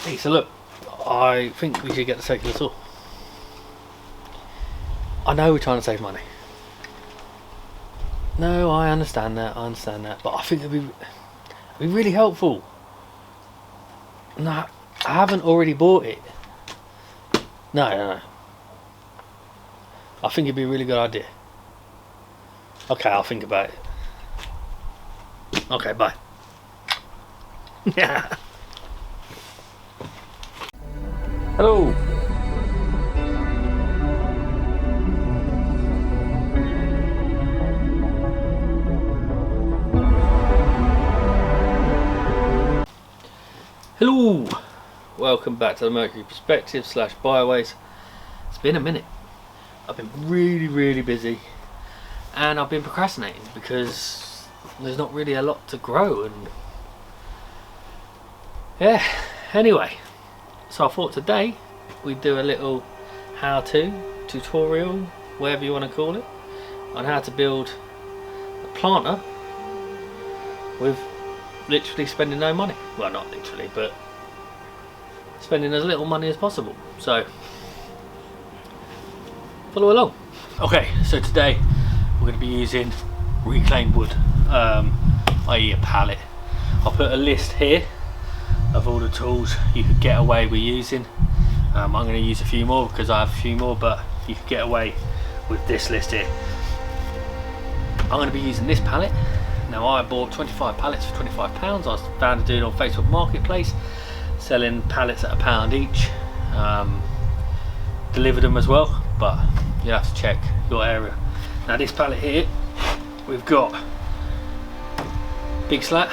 Hey, so look, I think we should get the circular saw. I know we're trying to save money. No, I understand that, but I think it'd be really helpful. No, I haven't already bought it. No. I think it'd be a really good idea. Okay, I'll think about it. Okay, bye. Yeah. Hello. Hello. Welcome back to the Mercury Perspective / Byways. It's been a minute. I've been really busy, and I've been procrastinating because there's not really a lot to grow, and yeah. Anyway. So I thought today we'd do a little how-to tutorial, whatever you want to call it, on how to build a planter with literally spending no money. Well, not literally, but spending as little money as possible. So follow along. Okay, so today we're going to be using reclaimed wood, i.e. a pallet. I'll put a list here of all the tools you could get away with using. I'm going to use a few more because I have a few more, but you could get away with this list here. I'm going to be using this pallet. Now, I bought 25 pallets for £25. I found a dude on Facebook Marketplace selling pallets at £1 each. Delivered them as well, but you have to check your area. Now, this pallet here, we've got big slat,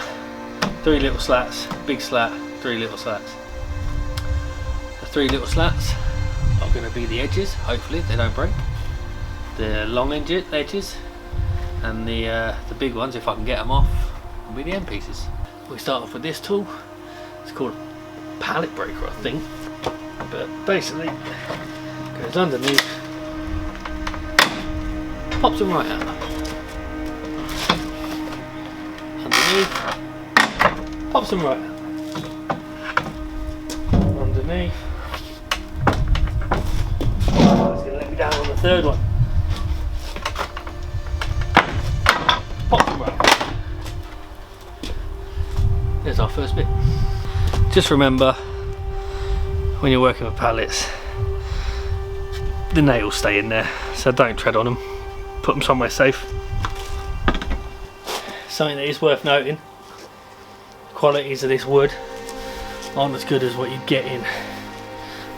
3 little slats, big slat, 3 little slats. The 3 little slats are going to be the edges, hopefully they don't break. The long edges, and the big ones, if I can get them off, will be the end pieces. We start off with this tool. It's called a pallet breaker, I think, but basically goes underneath, pops them right out. Underneath, pops them right out. Underneath. Oh, it's going to let me down on the third one. Pop them right out. There's our first bit. Just remember, when you're working with pallets, the nails stay in there, so don't tread on them. Put them somewhere safe. Something that is worth noting, the qualities of this wood aren't as good as what you get in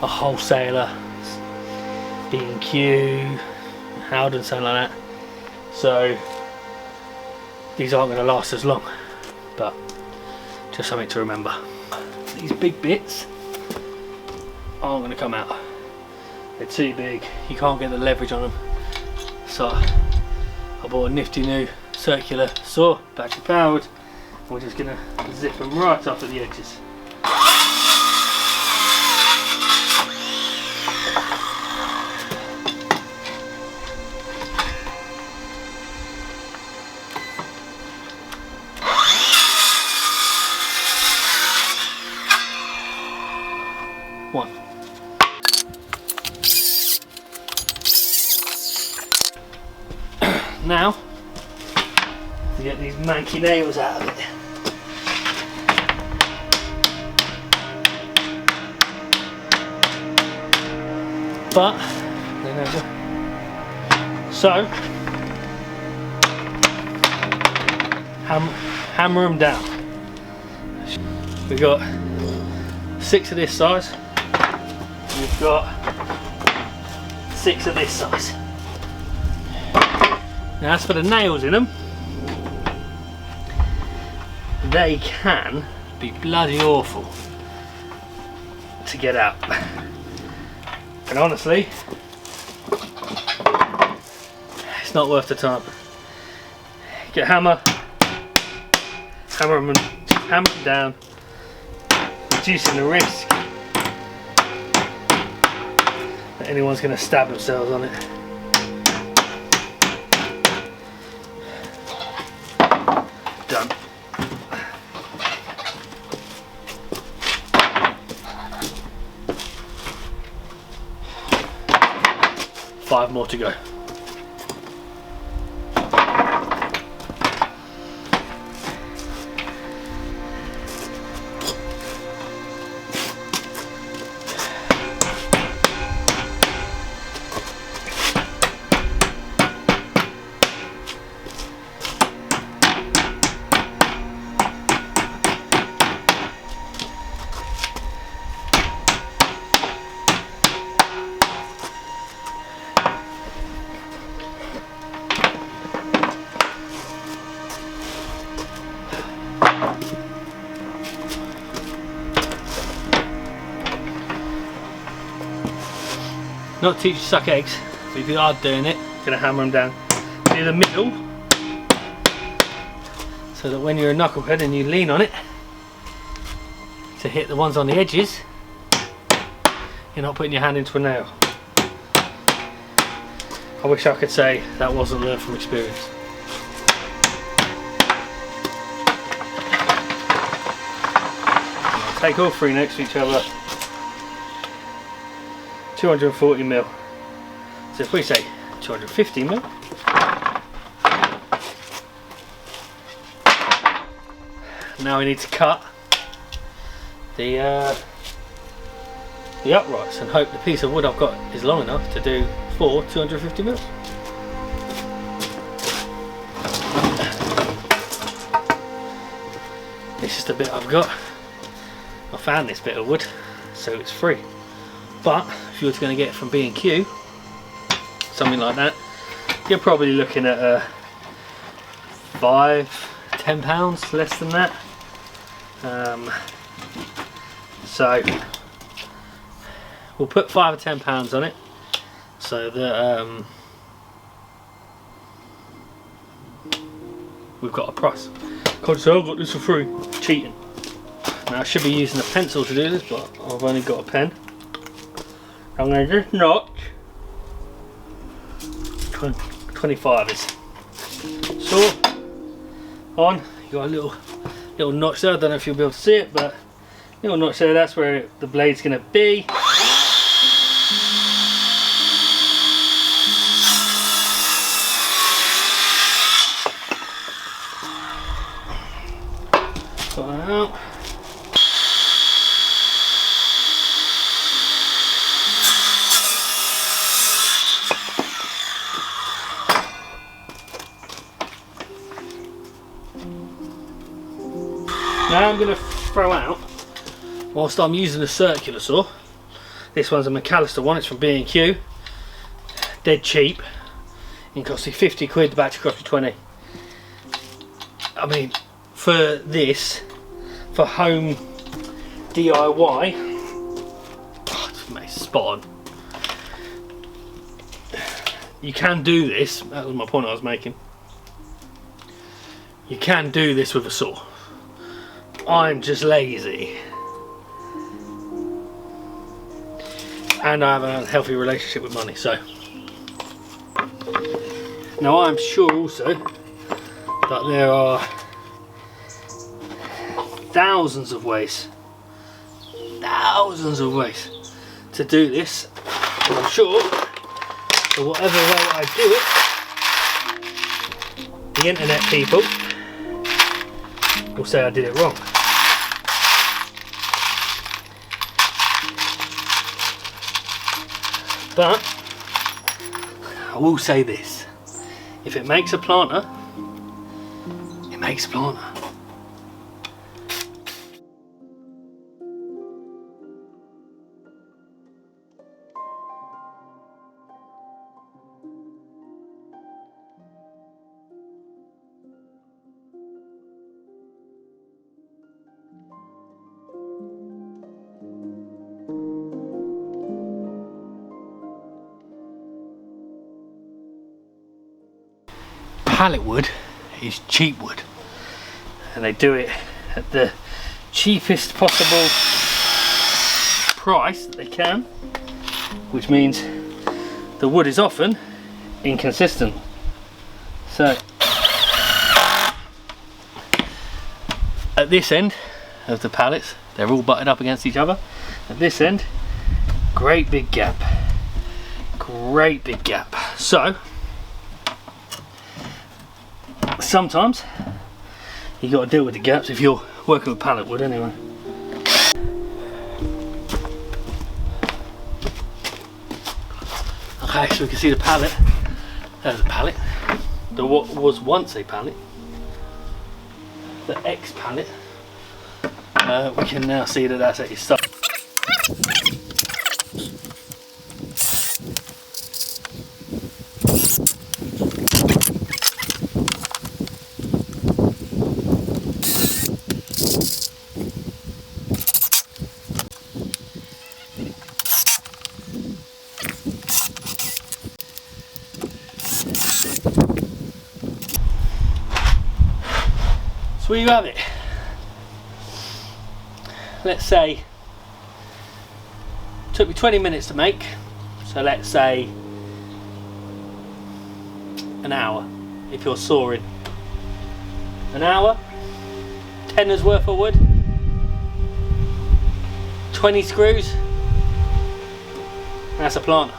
a wholesaler, B&Q, Howden, something like that. So these aren't going to last as long, but just something to remember. These big bits aren't going to come out. They're too big. You can't get the leverage on them. So I bought a nifty new circular saw, battery powered. We're just going to zip them right off at the edges. One. Now, to get these manky nails out of it. But, so, hammer them down. We've got 6 of this size. We've got 6 of this size. Now, as for the nails in them, they can be bloody awful to get out. And honestly, it's not worth the time. Get a hammer, hammer them down, reducing the risk that anyone's going to stab themselves on it. Done. 5 more to go. Not teach you to suck eggs, but if you are doing it, you're gonna hammer them down near the middle, so that when you're a knucklehead and you lean on it to hit the ones on the edges, you're not putting your hand into a nail. I wish I could say that wasn't learned from experience. I'll take all 3 next to each other. 240 mil. So if we say 250 mil, now we need to cut the uprights and hope the piece of wood I've got is long enough to do 4 250 mils. This is the bit I've got. I found this bit of wood, so it's free. But if you were going to get it from B&Q, something like that, you're probably looking at £5–10 less than that. So we'll put £5 or £10 on it, so that we've got a price. God, so I got this for free. Cheating. Now I should be using a pencil to do this, but I've only got a pen. I'm going to just notch 25 is. Saw on, you got a little notch there. I don't know if you'll be able to see it, but little notch there, that's where the blade's going to be. Got that out. Now I'm going to throw out, whilst I'm using a circular saw, this one's a McAllister one, it's from B&Q, dead cheap, it cost me 50 quid, the battery cost me 20. I mean, for this, for home DIY, oh, it's spot on. You can do this, that was my point I was making, you can do this with a saw. I'm just lazy, and I have an unhealthy relationship with money. So now I'm sure also that there are thousands of ways to do this, and I'm sure that whatever way I do it, the internet people will say I did it wrong. But I will say this, if it makes a planter, it makes a planter. Pallet wood is cheap wood, and they do it at the cheapest possible price that they can, which means the wood is often inconsistent. So at this end of the pallets, they're all butted up against each other. At this end, great big gap, great big gap. So sometimes you got to deal with the gaps if you're working with pallet wood anyway. Okay, so we can see the pallet. There's a pallet. There was once a pallet. The X pallet. We can now see that that's at its start. So there you have it. Let's say it took me 20 minutes to make, so let's say an hour if you're sawing. An hour, 10's worth of wood, 20 screws, that's a planter.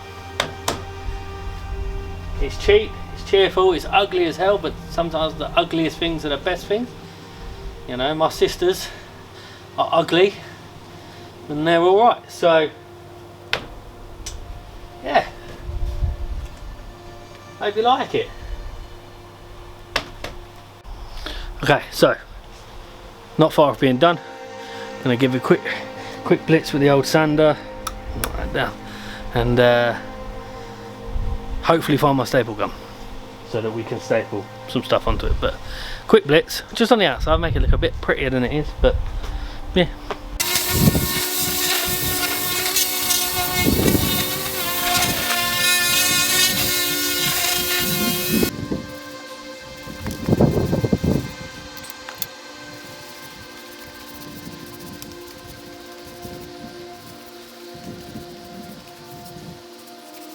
It's cheap, it's cheerful, it's ugly as hell, but sometimes the ugliest things are the best things. You know, my sisters are ugly and they're alright, so yeah, hope you like it. Okay, so not far off being done. I'm gonna give a quick blitz with the old sander right down, and hopefully find my staple gun so that we can staple some stuff onto it. But quick blitz just on the outside, make it look a bit prettier than it is, but yeah.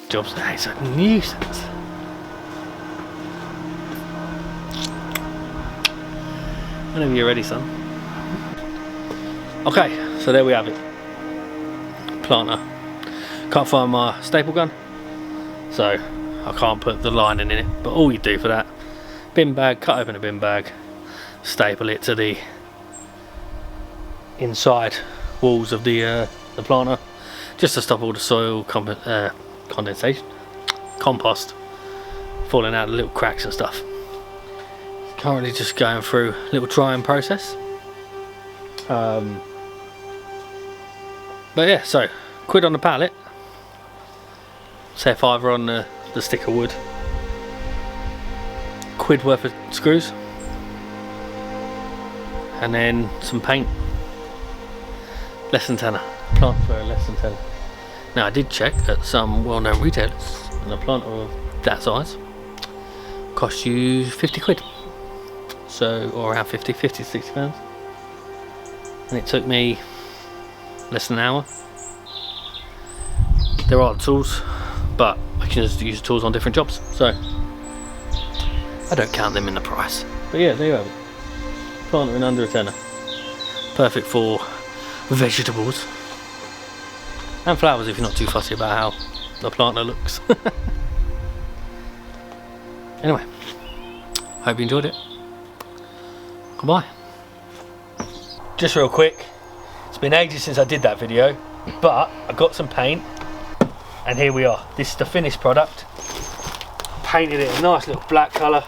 Jobs today, it's a nuisance. Whenever you're ready, son. Okay, so there we have it. Planter. Can't find my staple gun, so I can't put the lining in it. But all you do for that, bin bag, cut open a bin bag, staple it to the inside walls of the planter, just to stop all the soil condensation, compost falling out of little cracks and stuff. Currently just going through a little drying process. But yeah, so quid on the pallet, say £5 on the stick of wood, quid worth of screws, and then some paint, less than tenner. Plant for less than tenner. Now I did check at some well-known retailers, and a planter of that size costs you 50 quid. So, or around 50 to 60 pounds. And it took me less than an hour. There are the tools, but I can just use the tools on different jobs, so I don't count them in the price. But yeah, there you have it. Planter in under a tenner. Perfect for vegetables. And flowers if you're not too fussy about how the planter looks. Anyway, hope you enjoyed it. Goodbye. Just real quick, it's been ages since I did that video, but I got some paint and here we are. This is the finished product. Painted it a nice little black colour.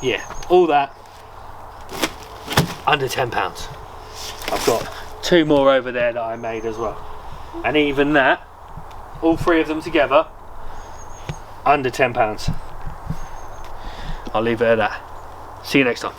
Yeah, all that under £10. I've got 2 more over there that I made as well, and even that, all 3 of them together, under £10. I'll leave it at that. See you next time.